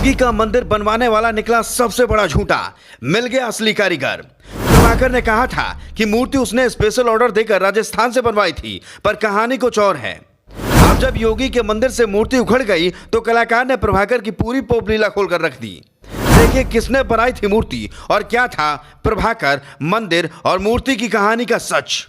योगी का मंदिर बनवाने वाला निकला सबसे बड़ा झूठा, मिल गया असली कारीगर। प्रभाकर ने कहा था कि मूर्ति उसने स्पेशल ऑर्डर देकर राजस्थान से बनवाई थी, पर कहानी कुछ और है। अब जब योगी के मंदिर से मूर्ति उखड़ गई तो कलाकार ने प्रभाकर की पूरी पोपलीला खोलकर रख दी। देखिए किसने बनाई थी मूर्ति और क्या था प्रभाकर, मंदिर और मूर्ति की कहानी का सच।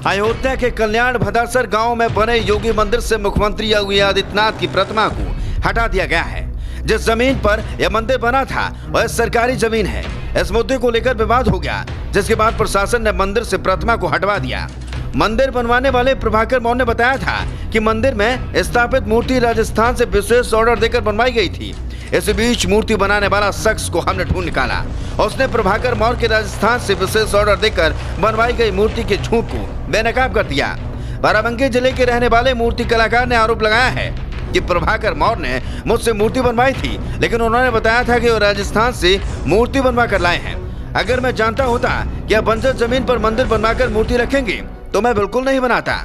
अयोध्या के कल्याण भदासर गांव में बने योगी मंदिर से मुख्यमंत्री योगी आदित्यनाथ की प्रतिमा को हटा दिया गया है। जिस जमीन पर यह मंदिर बना था वह सरकारी जमीन है। इस मुद्दे को लेकर विवाद हो गया, जिसके बाद प्रशासन ने मंदिर से प्रतिमा को हटवा दिया। मंदिर बनवाने वाले प्रभाकर मौर्य ने बताया था कि मंदिर में स्थापित मूर्ति राजस्थान से विशेष ऑर्डर देकर बनवाई गई थी। इस बीच मूर्ति बनाने वाला शख्स को हमने ढूंढ निकाला। उसने प्रभाकर मौर्य के राजस्थान से विशेष ऑर्डर देकर बनवाई गई मूर्ति के झूठ को बेनकाब कर दिया। बाराबंकी जिले के रहने वाले मूर्ति कलाकार ने आरोप लगाया है कि प्रभाकर मौर्य ने मुझसे मूर्ति बनवाई थी, लेकिन उन्होंने बताया था कि वो राजस्थान से मूर्ति बनवा कर लाए हैं। अगर मैं जानता होता कि आप बंजर जमीन पर मंदिर बनवाकर मूर्ति रखेंगे तो मैं बिल्कुल नहीं बनाता।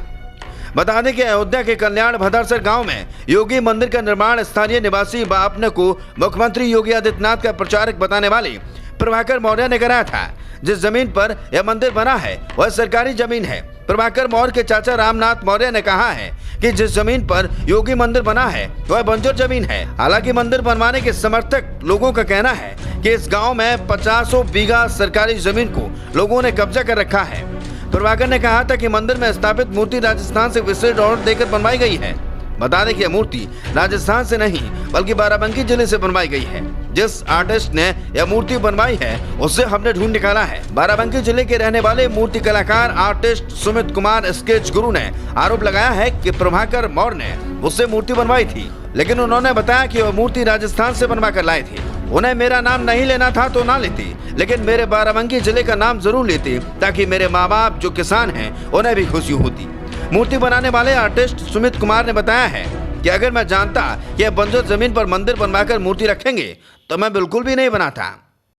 बता दें कि अयोध्या के कल्याण भदासर गांव में योगी मंदिर का निर्माण स्थानीय निवासी व अपने को मुख्यमंत्री योगी आदित्यनाथ का प्रचारक बताने वाले प्रभाकर मौर्य ने कराया था। जिस जमीन पर यह मंदिर बना है वह सरकारी जमीन है। प्रभाकर मौर्य के चाचा रामनाथ मौर्य ने कहा है कि जिस जमीन पर योगी मंदिर बना है वह बंजर जमीन है। हालांकि मंदिर बनवाने के समर्थक लोगों का कहना है कि इस गांव में 50 बीघा सरकारी जमीन को लोगों ने कब्जा कर रखा है। प्रभाकर ने कहा था कि मंदिर में स्थापित मूर्ति राजस्थान से विशेष ऑर्डर देकर बनवाई गई है। बता दें कि यह मूर्ति राजस्थान से नहीं बल्कि बाराबंकी जिले से बनवाई गई है। जिस आर्टिस्ट ने यह मूर्ति बनवाई है उससे हमने ढूंढ निकाला है। बाराबंकी जिले के रहने वाले मूर्ति कलाकार आर्टिस्ट सुमित कुमार स्केच गुरु ने आरोप लगाया है कि प्रभाकर मौर्य ने उससे मूर्ति बनवाई थी, लेकिन उन्होंने बताया कि वह मूर्ति राजस्थान से बनवा कर लाए थे। उन्हें मेरा नाम नहीं लेना था तो ना लेते, लेकिन मेरे बाराबंकी जिले का नाम जरूर लेते ताकि मेरे माँ बाप जो किसान हैं उन्हें भी खुशी होती। मूर्ति बनाने वाले आर्टिस्ट सुमित कुमार ने बताया है कि अगर मैं जानता कि यह बंजर जमीन पर मंदिर बनवाकर मूर्ति रखेंगे तो मैं बिल्कुल भी नहीं बनाता।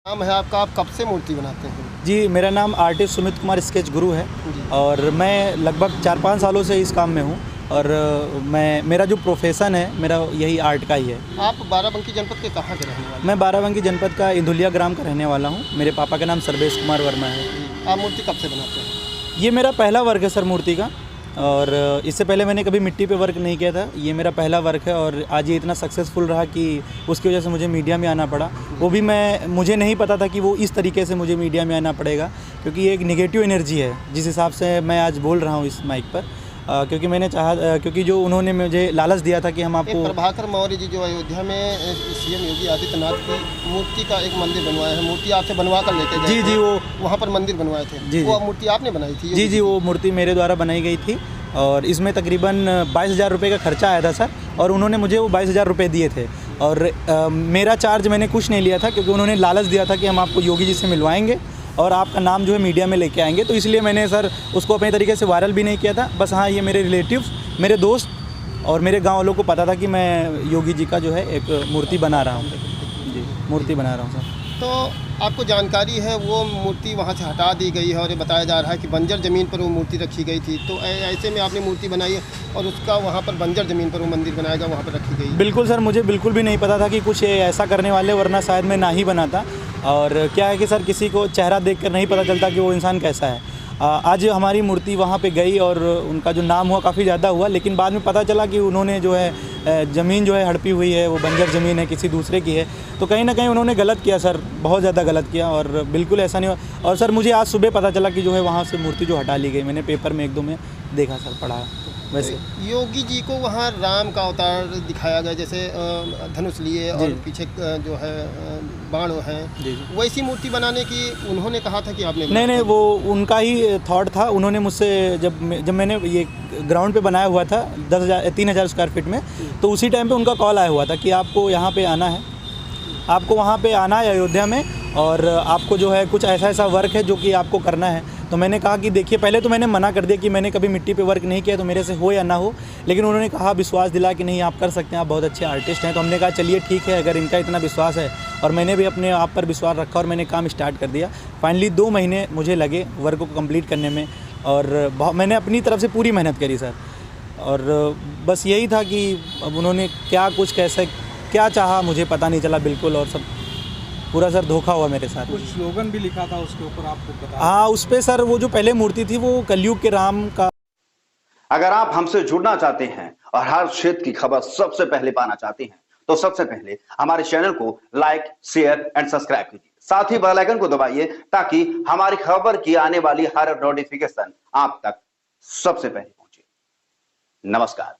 नाम है आपका, आप कब से मूर्ति बनाते हैं? जी, मेरा नाम आर्टिस्ट सुमित कुमार स्केच गुरु है और मैं लगभग 4-5 सालों से इस काम में हूँ और मेरा जो प्रोफेशन है मेरा यही आर्ट का ही है। आप बाराबंकी जनपद के कहाँ के रहने वाले? मैं बाराबंकी जनपद का इंदुलिया ग्राम का रहने वाला हूँ। मेरे पापा का नाम सर्वेश कुमार वर्मा है। आप मूर्ति कब से बनाते हैं? ये मेरा पहला वर्क है सर मूर्ति का, और इससे पहले मैंने कभी मिट्टी पे वर्क नहीं किया था। ये मेरा पहला वर्क है और आज ये इतना सक्सेसफुल रहा कि उसकी वजह से मुझे मीडिया में आना पड़ा। वो भी मुझे नहीं पता था कि वो इस तरीके से मुझे मीडिया में आना पड़ेगा, क्योंकि ये एक नेगेटिव एनर्जी है जिस हिसाब से मैं आज बोल रहा हूँ इस माइक पर। क्योंकि मैंने क्योंकि जो उन्होंने मुझे लालच दिया था कि हम आपको प्रभाकर मौर्य जी जो अयोध्या में सीएम योगी आदित्यनाथ की मूर्ति का एक मंदिर बनवाया है, मूर्ति आपसे बनवा कर लेके गए। जी, वो वहाँ पर मंदिर बनवाए थे। जी, वो मूर्ति आपने बनाई थी? जी, वो मूर्ति मेरे द्वारा बनाई गई थी और इसमें तकरीबन 22,000 रुपये का खर्चा आया था सर, और उन्होंने मुझे वो 22,000 रुपये दिए थे। और मेरा चार्ज मैंने कुछ नहीं लिया था, क्योंकि उन्होंने लालच दिया था कि हम आपको योगी जी से मिलवाएंगे और आपका नाम जो है मीडिया में लेके आएंगे। तो इसलिए मैंने सर उसको अपने तरीके से वायरल भी नहीं किया था। बस हाँ, ये मेरे रिलेटिव्स, मेरे दोस्त और मेरे गांव वालों को पता था कि मैं योगी जी का जो है एक मूर्ति बना रहा हूँ। जी, मूर्ति बना रहा हूँ सर। तो आपको जानकारी है वो मूर्ति वहाँ से हटा दी गई है और ये बताया जा रहा है कि बंजर ज़मीन पर वो मूर्ति रखी गई थी। तो ऐसे में आपने मूर्ति बनाई है और उसका वहाँ पर बंजर ज़मीन पर वो मंदिर बनाएगा, वहाँ पर रखी गई? बिल्कुल सर, मुझे बिल्कुल भी नहीं पता था कि कुछ ऐसा करने वाले, वरना शायद मैं ना ही बनाता। और क्या है कि सर किसी को चेहरा देखकर नहीं पता चलता कि वो इंसान कैसा है। आज हमारी मूर्ति वहाँ पे गई और उनका जो नाम हुआ काफ़ी ज़्यादा हुआ, लेकिन बाद में पता चला कि उन्होंने जो है ज़मीन जो है हड़पी हुई है, वो बंजर ज़मीन है, किसी दूसरे की है। तो कहीं ना कहीं उन्होंने गलत किया सर, बहुत ज़्यादा गलत किया और बिल्कुल ऐसा नहीं हुआ। और सर मुझे आज सुबह पता चला कि जो है वहाँ से मूर्ति जो हटा ली गई। मैंने पेपर में 1-2 में देखा सर, पढ़ा। वैसे योगी जी को वहाँ राम का अवतार दिखाया गया, जैसे धनुष लिए और पीछे जो है बाण हैं, वैसी मूर्ति बनाने की उन्होंने कहा था कि आपने? नहीं, वो उनका ही थॉट था। उन्होंने मुझसे जब मैंने ये ग्राउंड पे बनाया हुआ था 3,000 स्क्वायर फीट में, तो उसी टाइम पे उनका कॉल आया हुआ था कि आपको यहाँ पे आना है, आपको वहाँ पे आना है अयोध्या में और आपको जो है कुछ ऐसा वर्क है जो कि आपको करना है। तो मैंने कहा कि देखिए, पहले तो मैंने मना कर दिया कि मैंने कभी मिट्टी पे वर्क नहीं किया, तो मेरे से हो या ना हो, लेकिन उन्होंने कहा, विश्वास दिलाया कि नहीं आप कर सकते हैं, आप बहुत अच्छे आर्टिस्ट हैं। तो हमने कहा चलिए ठीक है, अगर इनका इतना विश्वास है और मैंने भी अपने आप पर विश्वास रखा और मैंने काम स्टार्ट कर दिया। फाइनली 2 महीने मुझे लगे वर्क को कंप्लीट करने में और मैंने अपनी तरफ से पूरी मेहनत करी सर। और बस यही था कि अब उन्होंने क्या चाहा मुझे पता नहीं चला बिल्कुल, और सब पूरा सर धोखा हुआ मेरे साथ। कुछ स्लोगन भी लिखा था उसके ऊपर, आपको पता? हाँ, उस पे सर वो जो पहले मूर्ति थी वो कलयुग के राम का। अगर आप हमसे जुड़ना चाहते हैं और हर क्षेत्र की खबर सबसे पहले पाना चाहते हैं तो सबसे पहले हमारे चैनल को लाइक, शेयर एंड सब्सक्राइब कीजिए। साथ ही बेल आइकन को दबाइए ताकि हमारी खबर की आने वाली हर नोटिफिकेशन आप तक सबसे पहले पहुंचे। नमस्कार।